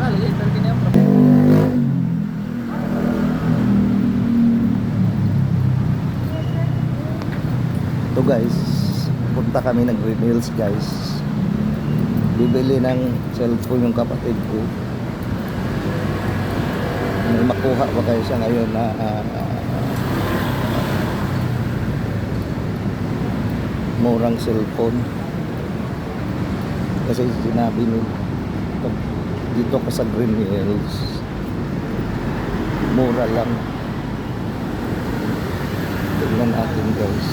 Ito guys, punta kami ng Green Hills guys. Bibili ng cellphone yung kapatid ko. May makuha pa kayo siya ngayon na murang cellphone. Kasi sinabi nila pag dito ka sa Green Hills mura lang. Tignan natin guys.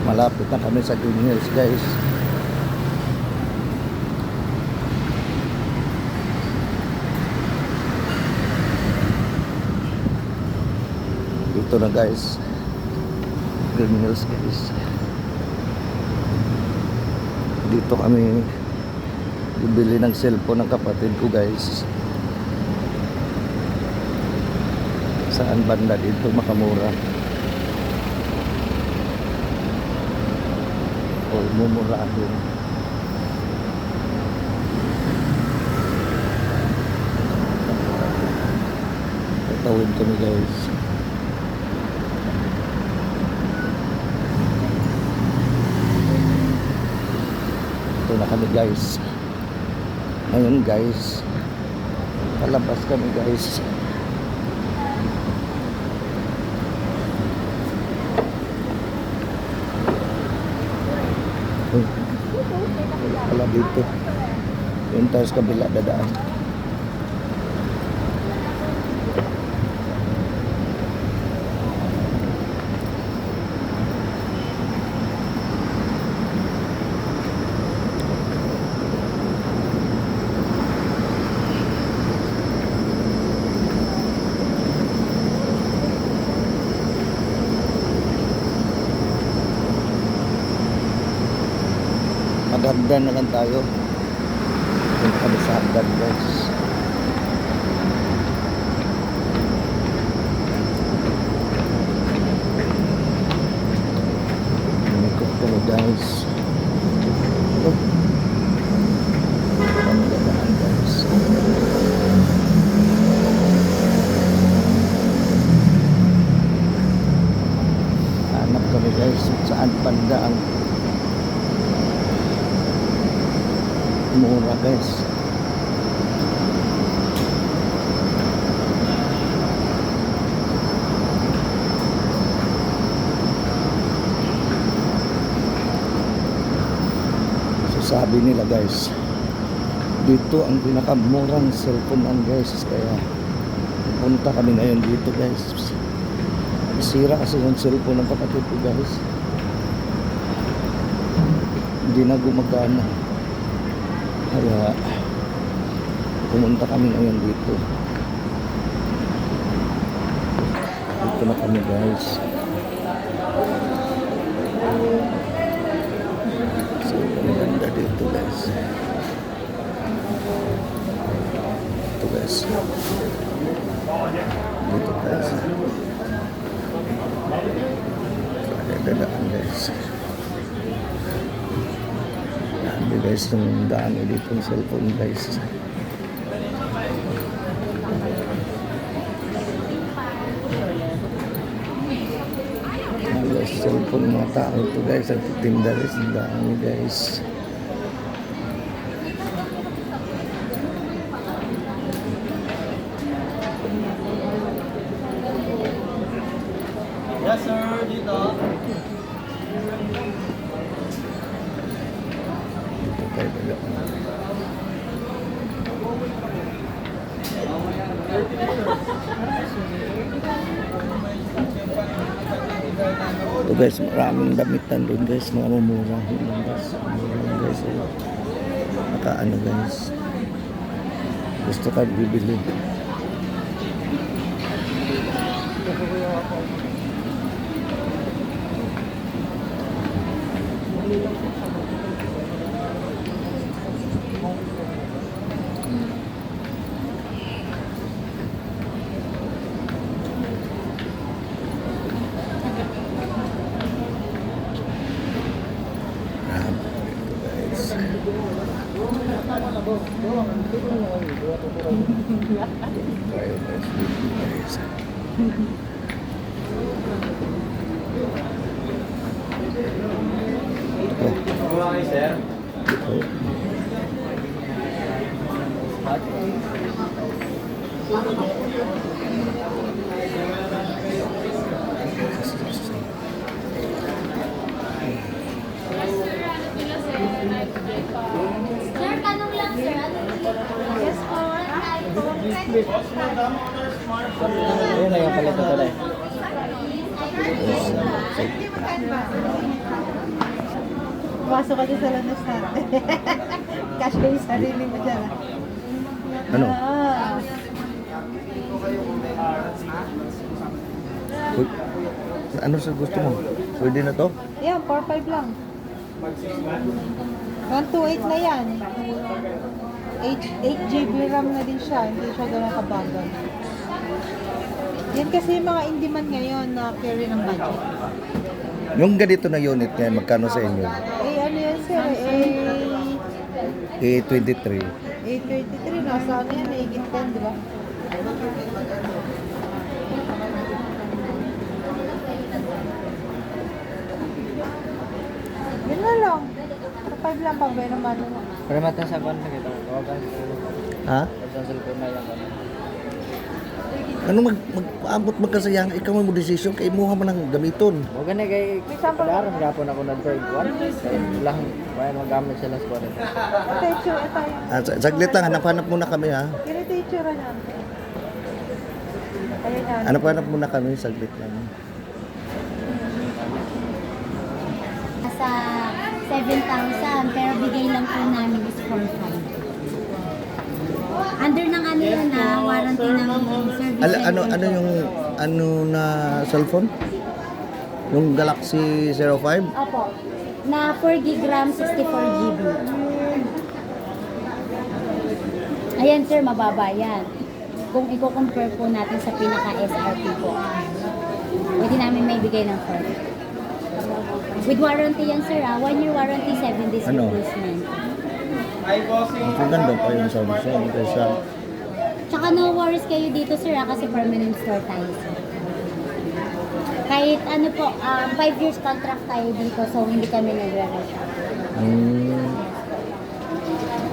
Malapit na kami sa Green Hills guys. Dito na guys, Green Hills guys. Dito kami bibili ng cellphone ng kapatid ko guys. Saan banda dito makamura o mumurahin. Tatawid kami guys. Ito na kami guys. Ngayon guys, palabas kami guys. Wala dito. Yung tayo sa kabila dadaan. Hagdan na lang tayo. Punta kami sa hagdan guys. Umikot kami guys. Ang gandaan guys. Hanap kami guys saan banda ang mura guys. So sabi nila guys, dito ang pinakamurang cellphone ang guys. Kaya punta kami ngayon dito guys. Sira kasi yung cellphone ng kapatid ko guys. Hindi na gumagana. Kaya pumunta kami ngayon dito. Dito na kami guys. So ang ganda dito guys. Ito guys. Dito guys. So ada dadaan guys. Guys, yung daan dito ng cellphone guys. Guys, cellphone mga tao ito guys. At tinda guys, ang daan guys. Yes sir, dito. Ito guys, maraming damitan doon guys, mga mumura guys. Guys, nakaano guys, gusto ka bibili. Tayo guys, dito guys. Sir, tanong lang sir. Yes po. Ayun na yung palit na tuloy. Pasok ka dyan sa landas natin. Cash ko yung sarili mo dyan. Ano? Ah. Uy, ano sa gusto mo? Pwede na to? Yan, 4-5 lang. 128 na yan. 8 GB RAM na din siya. Hindi siya ganun kabagal. Yan kasi yung mga in-demand ngayon na carry ng budget. Yung ganito na unit ngayon, magkano sa inyo? Eh, ano yan sir? A23. 823. Nasa ano yan? Higit 10, di ba? Yun na lang. 5 lang pang bay naman. Pero mata sa kwan na kita. Kawagan. Ha? Sa cellphone na yan. Ano magpaabot magkasayang ikaw mo desisyon kay mo man ang gamiton. Huwag na kay padaran gapon ako ng third one. Lang, kaya magamit sila sa kwan. Ito yung tsura tayo. Saglit lang, hanap-hanap muna kami ha. Ganito yung tsura niya. Ayun yan. Hanap-hanap muna kami, saglit lang. Nasa 7,000 pero bigay lang po namin is 4,500. Under ng ano yun na warranty ng service. Ano yung ano na cellphone? Yung Galaxy 05? Opo. Na 4 gig RAM, 64 GB. Ayan sir, mababa yan. Kung i-compare po natin sa pinaka-SRP po, pwede namin may bigay ng 4. With warranty yan sir, 1 year warranty, 7 days Ano? replacement. Ang ganda pa yung Samsung kaysa Tsaka no worries kayo dito sir kasi permanent store tayo sir. Kahit ano po, 5 years contract tayo dito so hindi kami nagre-rush.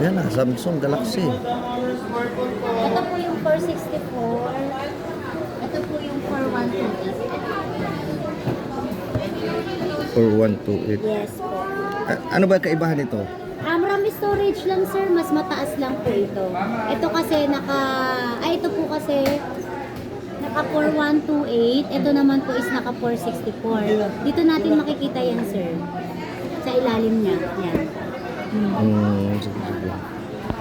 Yan na, Samsung Galaxy. Ito po yung 464. Ito po yung 4128. 4128. Yes po. Ano ba kaibahan nito? RAM storage lang sir, mas mataas lang po ito. Ito kasi ito po kasi naka 4128, ito naman po is naka 464. Dito natin makikita yan sir. Sa ilalim niya, yan. Sige.